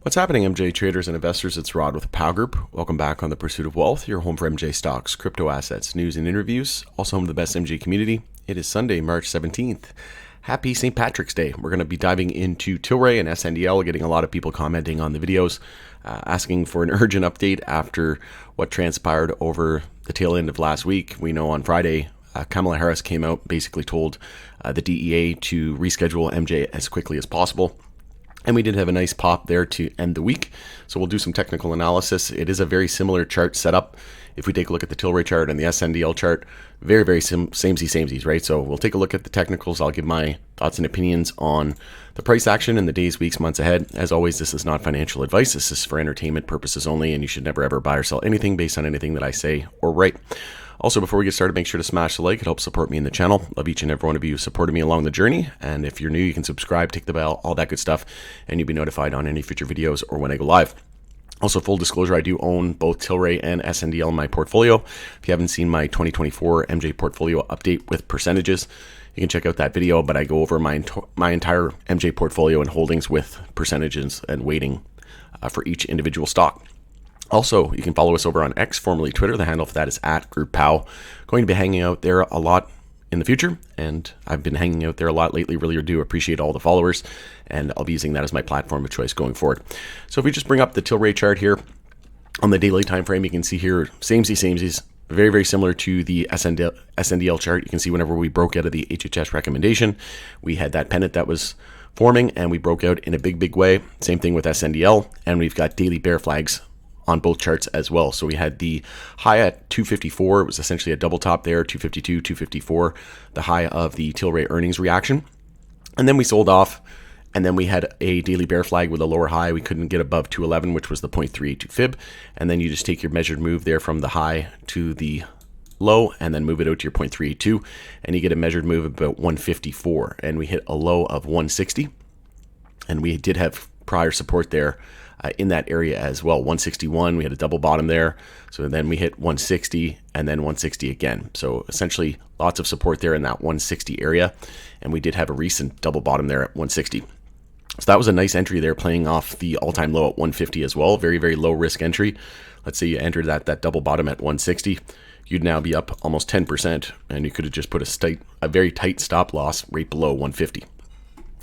What's happening, MJ traders and investors? It's Rod with the Pow Group. Welcome back on The Pursuit of Wealth, your home for MJ stocks, crypto assets, news, and interviews. Also home to the best MJ community. It is Sunday, March 17th. Happy St. Patrick's Day. We're going to be diving into Tilray and SNDL, getting a lot of people commenting on the videos, asking for an urgent update after what transpired over the tail end of last week. We know on Friday, Kamala Harris came out, basically told the DEA to reschedule MJ as quickly as possible. And we did have a nice pop there to end the week. So we'll do some technical analysis. It is a very similar chart setup. If we take a look at the Tilray chart and the SNDL chart, very samesies, right? So we'll take a look at the technicals. I'll give my thoughts and opinions on the price action in the days, weeks, months ahead. As always, this is not financial advice. This is for entertainment purposes only, and you should never ever buy or sell anything based on anything that I say or write. Also, before we get started, make sure to smash the like. It helps support me in the channel. Love each and every one of you who supported me along the journey. And if you're new, you can subscribe, tick the bell, all that good stuff, and you'll be notified on any future videos or when I go live. Also, full disclosure, I do own both Tilray and SNDL in my portfolio. If you haven't seen my 2024 MJ portfolio update with percentages, you can check out that video, but I go over my entire MJ portfolio and holdings with percentages and weighting for each individual stock. Also, you can follow us over on X, formerly Twitter. The handle for that is @GroupPow. Going to be hanging out there a lot in the future, and I've been hanging out there a lot lately. Really do appreciate all the followers, and I'll be using that as my platform of choice going forward. So if we just bring up the Tilray chart here on the daily time frame, you can see here samesies. Very similar to the SNDL chart. You can see whenever we broke out of the HHS recommendation, we had that pennant that was forming, and we broke out in a big way. Same thing with SNDL, and we've got daily bear flags on both charts as well. So we had the high at 254. It was essentially a double top there, 252, 254, the high of the Tilray earnings reaction. And then we sold off, and then we had a daily bear flag with a lower high. We couldn't get above 211, which was the 0.382 fib. And then you just take your measured move there from the high to the low, and then move it out to your 0.382, and you get a measured move of about 154. And we hit a low of 160. And we did have prior support there in that area as well. 161, we had a double bottom there. So then we hit 160 and then 160 again. So essentially lots of support there in that 160 area. And we did have a recent double bottom there at 160. So that was a nice entry there, playing off the all-time low at 150 as well. Very low risk entry. Let's say you entered that double bottom at 160. You'd now be up almost 10%, and you could have just put a very tight stop loss right below 150.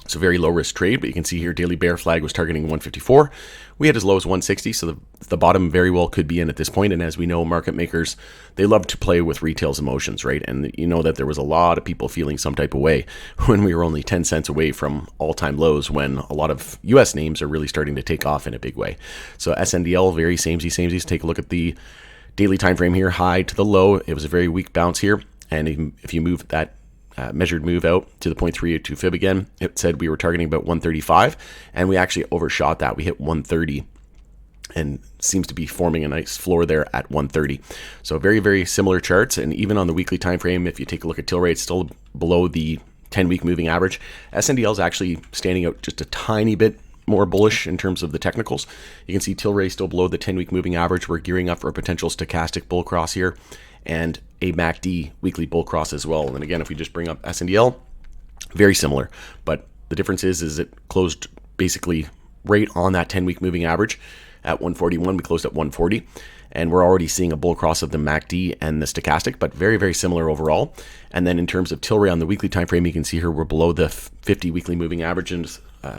So very low risk trade, but you can see here daily bear flag was targeting 154. We had as low as 160, so the bottom very well could be in at this point. And as we know, market makers, they love to play with retail's emotions, right? And you know that there was a lot of people feeling some type of way when we were only 10 cents away from all-time lows, when a lot of US names are really starting to take off in a big way. So SNDL, very samesies. Take a look at the daily time frame here, high to the low. It was a very weak bounce here. And if you move that measured move out to the 0.382 fib again, it said we were targeting about 135, and we actually overshot that. We hit 130 and seems to be forming a nice floor there at 130. So very similar charts. And even on the weekly time frame, if you take a look at Tilray, it's still below the 10-week moving average. SNDL is actually standing out just a tiny bit more bullish in terms of the technicals. You can see Tilray still below the 10-week moving average. We're gearing up for a potential stochastic bull cross here, and a MACD weekly bull cross as well. And again, if we just bring up SNDL, very similar, but the difference is it closed basically right on that 10-week moving average at 141. We closed at 140, and we're already seeing a bull cross of the MACD and the stochastic, but very similar overall. And then in terms of Tilray on the weekly time frame, you can see here we're below the 50 weekly moving average and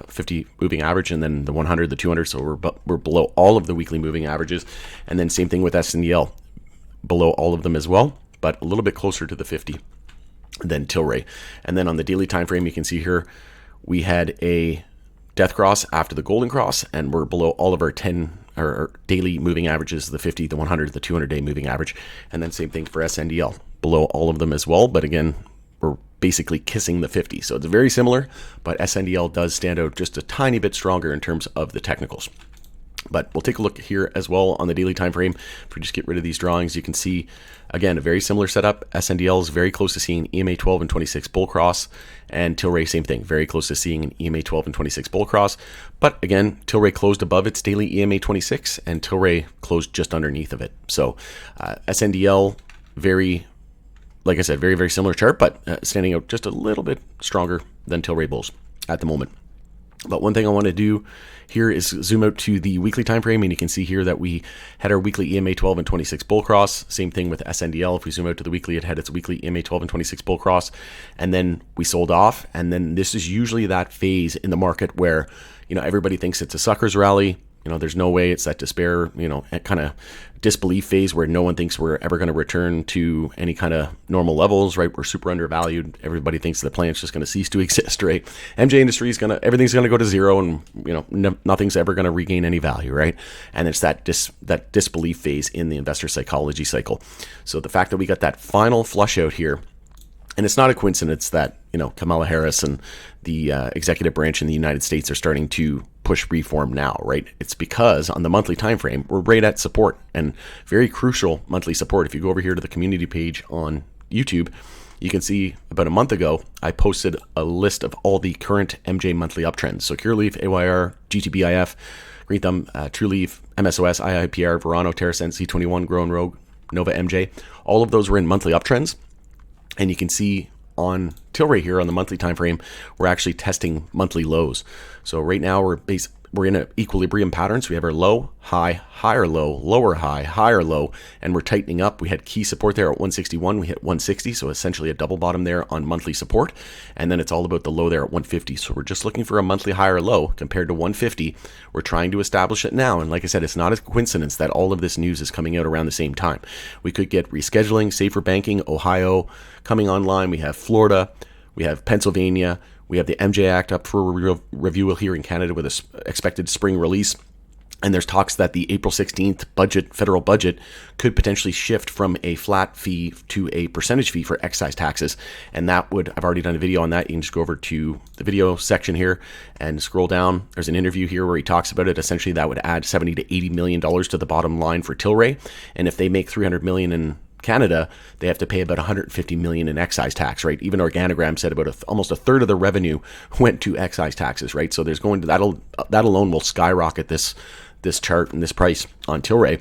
50 moving average, and then the 100, the 200. So we're below all of the weekly moving averages. And then same thing with SNDL, below all of them as well, but a little bit closer to the 50 than Tilray. And then on the daily time frame, you can see here we had a death cross after the golden cross, and we're below all of our daily moving averages, the 50, the 100, the 200-day moving average. And then same thing for SNDL, below all of them as well, but again, we're basically kissing the 50. So it's very similar, but SNDL does stand out just a tiny bit stronger in terms of the technicals. But we'll take a look here as well on the daily time frame. If we just get rid of these drawings, you can see, again, a very similar setup. SNDL is very close to seeing EMA 12 and 26 bull cross, and Tilray, same thing, very close to seeing an EMA 12 and 26 bull cross. But again, Tilray closed above its daily EMA 26, and Tilray closed just underneath of it. So SNDL, like I said, very similar chart, but standing out just a little bit stronger than Tilray bulls at the moment. But one thing I want to do here is zoom out to the weekly time frame, and you can see here that we had our weekly EMA 12 and 26 bull cross. Same thing with SNDL. If we zoom out to the weekly, it had its weekly EMA 12 and 26 bull cross, and then we sold off. And then this is usually that phase in the market where, everybody thinks it's a sucker's rally. There's no way. It's that despair, kind of disbelief phase where no one thinks we're ever going to return to any kind of normal levels, right? We're super undervalued. Everybody thinks the plant's just going to cease to exist, right? MJ industry is everything's going to go to zero, and nothing's ever going to regain any value, right? And it's that disbelief phase in the investor psychology cycle. So the fact that we got that final flush out here, and it's not a coincidence that, Kamala Harris and the executive branch in the United States are starting to push reform now, right? It's because on the monthly time frame, we're right at support, and very crucial monthly support. If you go over here to the community page on YouTube, you can see about a month ago, I posted a list of all the current MJ monthly uptrends. So Cureleaf, AYR, GTBIF, Green Thumb, Trueleaf, MSOS, IIPR, Verano, TerraSense, C21, Grow and Rogue, Nova MJ. All of those were in monthly uptrends. And you can see on Tilray here on the monthly time frame, we're actually testing monthly lows. So right now we're in an equilibrium pattern. So we have our low, high, higher low, lower high, higher low, and we're tightening up. We had key support there at 161. We hit 160, so essentially a double bottom there on monthly support. And then it's all about the low there at 150. So we're just looking for a monthly higher low compared to 150. We're trying to establish it now. And like I said, it's not a coincidence that all of this news is coming out around the same time. We could get rescheduling, safer banking, Ohio coming online. We have Florida. We have Pennsylvania. We have the MJ Act up for review here in Canada with an expected spring release. And there's talks that the April 16th federal budget could potentially shift from a flat fee to a percentage fee for excise taxes. And that I've already done a video on that. You can just go over to the video section here and scroll down. There's an interview here where he talks about it. Essentially, that would add $70 to $80 million to the bottom line for Tilray. And if they make $300 million in Canada, they have to pay about $150 million in excise tax, right? Even Organogram said about almost a third of the revenue went to excise taxes, right? So there's that alone will skyrocket this chart and this price on Tilray.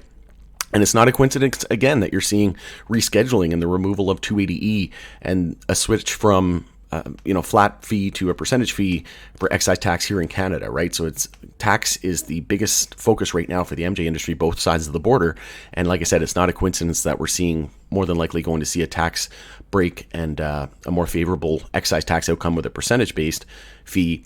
And it's not a coincidence, again, that you're seeing rescheduling and the removal of 280E and a switch from flat fee to a percentage fee for excise tax here in Canada, right? So tax is the biggest focus right now for the MJ industry, both sides of the border. And like I said, it's not a coincidence that we're seeing more than likely going to see a tax break and a more favorable excise tax outcome with a percentage-based fee.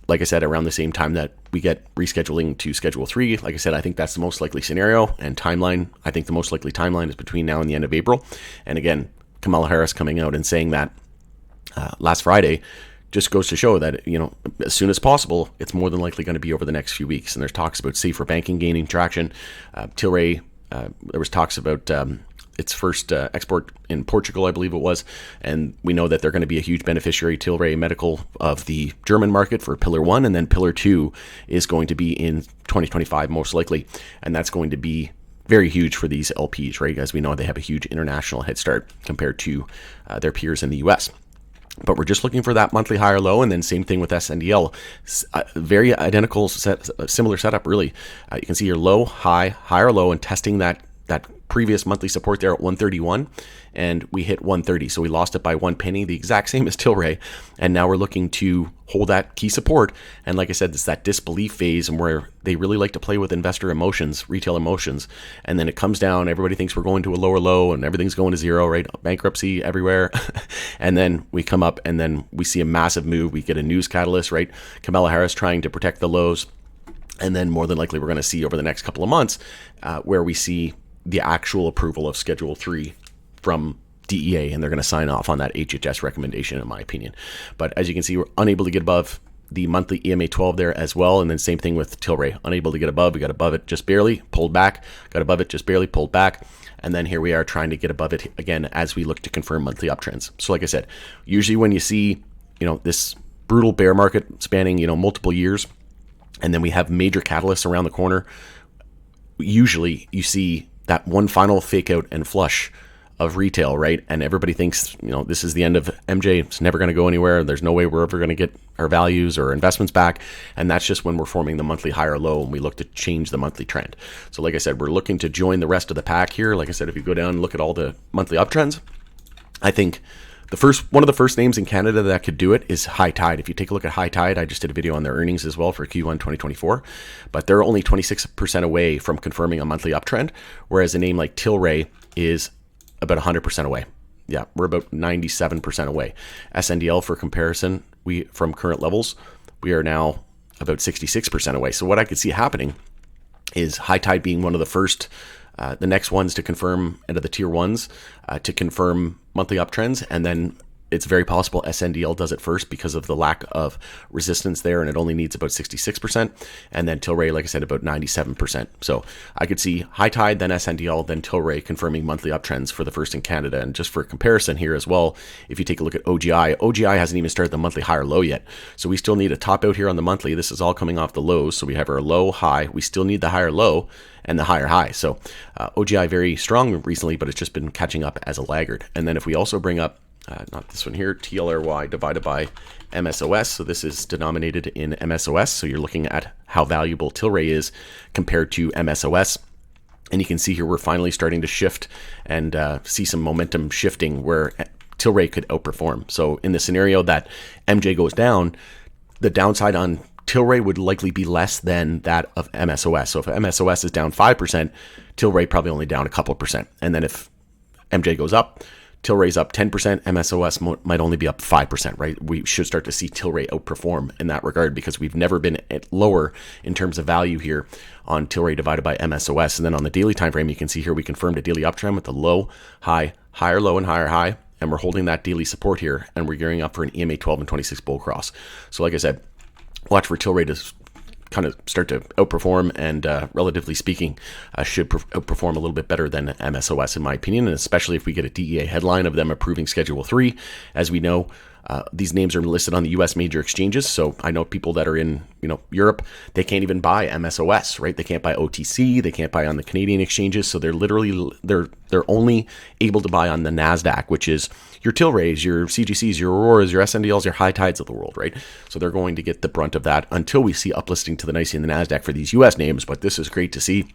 Like I said, around the same time that we get rescheduling to Schedule 3, like I said, I think that's the most likely scenario. And timeline, I think the most likely timeline is between now and the end of April. And again, Kamala Harris coming out and saying that last Friday just goes to show that, as soon as possible, it's more than likely going to be over the next few weeks. And there's talks about safer banking gaining traction. Tilray, there was talks about its first export in Portugal, I believe it was. And we know that they're going to be a huge beneficiary, Tilray Medical, of the German market for Pillar 1. And then Pillar 2 is going to be in 2025, most likely. And that's going to be very huge for these LPs, right? As we know, they have a huge international head start compared to their peers in the US. But we're just looking for that monthly higher low, and then same thing with SNDL. Very identical, similar setup, really. You can see your low, high, higher low, and testing that previous monthly support there at 131, and we hit 130. So we lost it by 1 penny, the exact same as Tilray. And now we're looking to hold that key support. And like I said, it's that disbelief phase, and where they really like to play with investor emotions, retail emotions. And then it comes down, everybody thinks we're going to a lower low and everything's going to zero, right? Bankruptcy everywhere. And then we come up and then we see a massive move. We get a news catalyst, right? Kamala Harris trying to protect the lows. And then more than likely, we're going to see over the next couple of months where we see the actual approval of Schedule 3 from DEA, and they're going to sign off on that HHS recommendation, in my opinion. But as you can see, we're unable to get above the monthly EMA 12 there as well. And then same thing with Tilray, unable to get above. We got above it just barely, pulled back, got above it just barely, pulled back. And then here we are trying to get above it again as we look to confirm monthly uptrends. So like I said, usually when you see, this brutal bear market spanning, multiple years, and then we have major catalysts around the corner, usually you see that one final fake out and flush of retail, right? And everybody thinks, this is the end of MJ. It's never going to go anywhere. There's no way we're ever going to get our values or investments back. And that's just when we're forming the monthly higher low and we look to change the monthly trend. So like I said, we're looking to join the rest of the pack here. Like I said, if you go down and look at all the monthly uptrends, I think One of the first names in Canada that could do it is High Tide. If you take a look at High Tide, I just did a video on their earnings as well for Q1 2024, but they're only 26% away from confirming a monthly uptrend, whereas a name like Tilray is about 100% away. Yeah, we're about 97% away. SNDL, for comparison, from current levels, we are now about 66% away. So what I could see happening is High Tide being one of the first, the next ones to confirm, out of the tier ones, to confirm monthly uptrends, and then it's very possible SNDL does it first because of the lack of resistance there, and it only needs about 66%, and then Tilray, like I said, about 97%. So I could see High Tide, then SNDL, then Tilray confirming monthly uptrends for the first in Canada. And just for comparison here as well, if you take a look at OGI hasn't even started the monthly high or low yet. So we still need a top out here on the monthly. This is all coming off the lows. So we have our low, high. We still need the higher low and the higher high. So OGI very strong recently, but it's just been catching up as a laggard. And then if we also bring up not this one here, TLRY divided by MSOS. So this is denominated in MSOS. So you're looking at how valuable Tilray is compared to MSOS. And you can see here we're finally starting to shift and see some momentum shifting where Tilray could outperform. So in the scenario that MJ goes down, the downside on Tilray would likely be less than that of MSOS. So if MSOS is down 5%, Tilray probably only down a couple percent. And then if MJ goes up, Tilray's up 10%, MSOS might only be up 5%, right? We should start to see Tilray outperform in that regard because we've never been at lower in terms of value here on Tilray divided by MSOS. And then on the daily time frame, you can see here we confirmed a daily uptrend with the low, high, higher low, and higher high. And we're holding that daily support here, and we're gearing up for an EMA 12 and 26 bull cross. So like I said, watch for Tilray to kind of start to outperform, and relatively speaking, should outperform a little bit better than MSOS in my opinion, and especially if we get a DEA headline of them approving Schedule 3. As we know, these names are listed on the U.S. major exchanges, so I know people that are in Europe, they can't even buy MSOS, right? They can't buy OTC, they can't buy on the Canadian exchanges, so they're only able to buy on the NASDAQ, which is your Tilrays, your CGCs, your Auroras, your SNDLs, your High Tides of the world, right? So they're going to get the brunt of that until we see uplisting to the NYSE and the NASDAQ for these U.S. names, but this is great to see.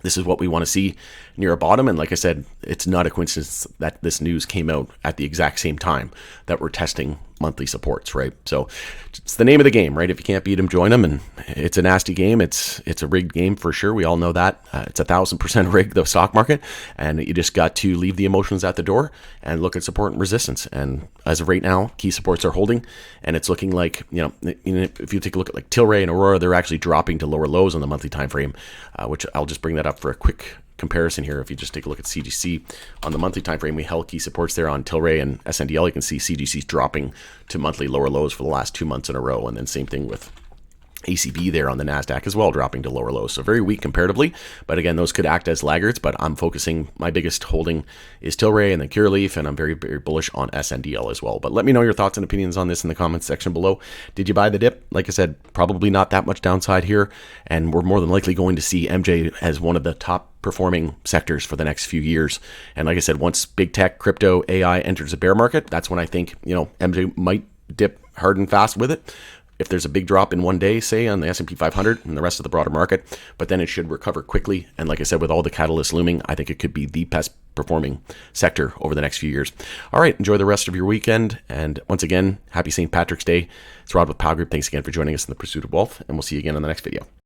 This is what we want to see near a bottom. And like I said, it's not a coincidence that this news came out at the exact same time that we're testing monthly supports, right? So it's the name of the game, right? If you can't beat them, join them. And it's a nasty game. It's a rigged game for sure. We all know that. It's 1,000% rigged, the stock market. And you just got to leave the emotions at the door and look at support and resistance. And as of right now, key supports are holding. And it's looking like, if you take a look at like Tilray and Aurora, they're actually dropping to lower lows on the monthly time frame, which I'll just bring that up for a quick comparison here. If you just take a look at CGC on the monthly time frame, we held key supports there on Tilray and SNDL. You can see CGC's dropping to monthly lower lows for the last 2 months in a row, and then same thing with ACB there on the NASDAQ as well, dropping to lower lows. So very weak comparatively, but again, those could act as laggards, but I'm focusing, my biggest holding is Tilray and then Curaleaf, and I'm very, very bullish on SNDL as well. But let me know your thoughts and opinions on this in the comments section below. Did you buy the dip? Like I said, probably not that much downside here, and we're more than likely going to see MJ as one of the top performing sectors for the next few years. And like I said, once big tech, crypto, AI enters the bear market, that's when I think, MJ might dip hard and fast with it. If there's a big drop in one day, say on the S&P 500 and the rest of the broader market, but then it should recover quickly. And like I said, with all the catalysts looming, I think it could be the best performing sector over the next few years. All right, enjoy the rest of your weekend. And once again, happy St. Patrick's Day. It's Rod with Power Group. Thanks again for joining us in the Pursuit of Wealth, and we'll see you again in the next video.